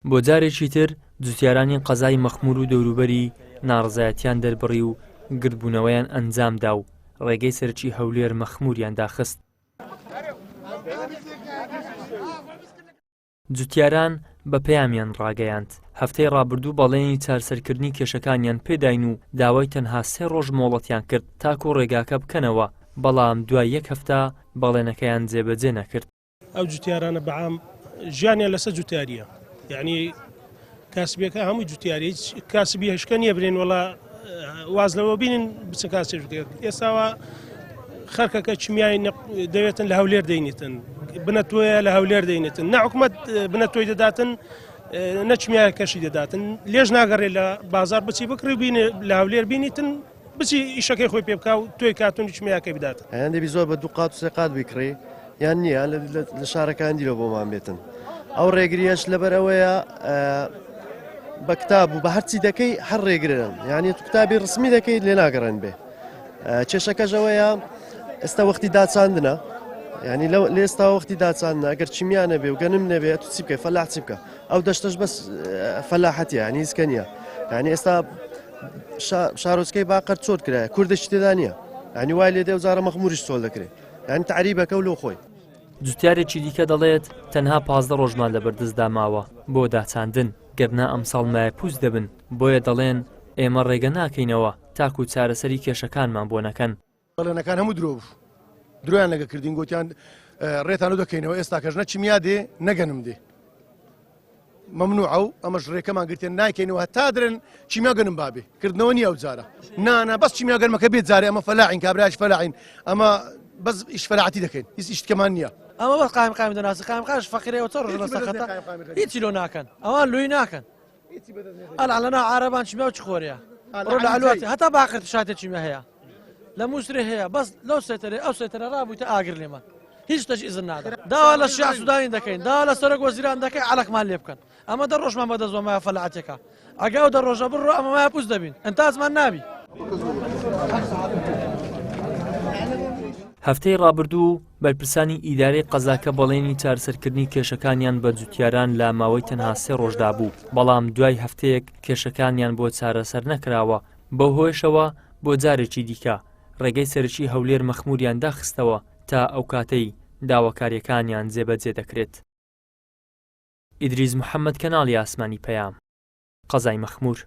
بۆ جارێکی تر جوتیارانی قەزای مەخمور و دەوروبەری ناڕزایەتیان دەربڕی و گرتبوونەوەیان ئەنجامدا و ڕێگەی سەرەکی هەولێر مەخموریان داخست. جوتیاران بە پەیامیان ڕاگەیاند هەفتەی ڕابردوو بەڵێنی چارەسەرکردنی کێشەکانیان پێداین و داوای تەنها 3 ڕۆژ مۆڵەتیان کرد تاکو ڕێگاکە بکەنەوە، بەڵام دوای 1 هەفتە بەڵێنەکەیان جێبەجێ نەکرد. ئەو جوتیارانە بەعام ژیانیان لەسەر جوتیاریە، یعنی کاسبیەکە هەمووی جوتیاری، هیچ کاسبی هەشکە نییە برێن وەڵا واز لەوە بینن بچن کاسی جوتیار. ئێستاوە خەرکەکە چمیای دەوێتن لە هەولێر دەینێتن، بنەتۆیە لە هەولێر دەینێتن، نە حکومەت بنەتۆی دەداتن نە چمیای کەشی دەداتن، لێژ ناگەڕێ لە بازار بچی بکڕی بینێ لە هەولێر بینیتن بچی ئیشەکەی خۆی پێ بکە و توی کاتونی چمیاکەی بداتن. هەیان دەبی زۆر بە 2 قات و 3 قات بیکڕی یان نییە لە شارەکان دیرە بۆمان بێتن. ئەو ڕێگریەش لەبەرەوەیە بە کتاب و بە هەرچی دەکەی هەر ڕێگرن، یعنی تو کتابی ڕسمی دەکەی لێ ناگەڕێن بێ. کێشەکەژەوەیە ئێستا وەختی داچاندنە، ینی لە ئێستا وەختی داچاندنە ئەگەر چیمیان نەبێ و گەنم نەبێت تو چی بکەی فەلاح چی بکە، ئەو دەشتەش بەس فەلاحەتیە، ینی هیچکە نییە. ینی ئێستا شارۆچکەی باقەر چۆت کرایە کوردێکی تێدا نییە، ینی وای لێ دێ وزارە مەخموریش چۆل دەکرێت، ینی تعریبەکە و لەو خۆی. جوتیارێکی دیکە دەڵێت تەنها 15 ڕۆژمان لەبەردەستدا ماوە بۆ داچاندن، گەرنا ئەمساڵ مایە پووز دەبن، بۆیە دەڵێن ئێمە ڕێگە ناکەینەوە تاکو چارەسەری کێشەکانمان بۆ نەکەن. بەڵێنەکان هەموو درۆ درۆیان لەگە کردین گوتیان ڕێتان دەکەینەوە، ئێستا کەژ نە چمیا دێ نەگەنم دێ مەمنوع و ئەمەش ڕێکەمان گرتێن نایکەینەوە تا درێن چیمیا گەنم بابێ کردنەوە نییە ئەو جارە نانە بەس چیمیا گەرمەکە بێت جارێ ئەمە فەلاعین کابراش فەلاعین ئەمە بەس ئیش فەلاعەتی دەکەین هیچ ئیشتکەمان نییە. ئەمە بەس قایم دەناسی قایمقاش فەقیرەوە چۆن ڕژ لە سەخەتە هیچی لۆ ناکەن، ئەوان لۆی ناکەن ئەلعەلەنا عارەبان چمیا و چ خۆریە ڕۆ لە ئەلواتی هەتا باقرت شاتێ چیمیا هەیە لە مووسێ هەیە بەس لەو سێتەرێ ئەو سێتەرە ڕابوویتە ئاگر لێمە هیچ تەش ئیزن نادەن. داوا لە شیع سودانی دەکەین، داوا لە سەرۆک وەزیران دەکەین عەلەقمان لێ بکەن، ئەمە دە ڕۆژمان بەدەست بۆ مایە فەلاعەتێکە ئەگەر دە ڕۆژە بڕۆ ئەمە مایە پووز دەبین ئەنتازمان نابی. هەفتەی ڕابردوو بەرپرسانی ئیدارەی قەزاکە بەڵێنی چارەسەرکردنی کێشەکانیان بە جوتیاران لە ماوەی تەنها 3 ڕۆژدا بوو، بەڵام دوای هەفتەیەک کێشەکانیان بۆ چارەسەر نەکراوە. بەو هۆیشەوە بۆ جارێکی دیکە ڕێگەی سەرەکی هەولێر مەخموریان داخستەوە تا ئەو کاتەی داواکاریەکانیان جێبەجێ دەکرێت. ئیدریس محەممەد، کەناڵی ئاسمانی پەیام، قەزای مەخمور.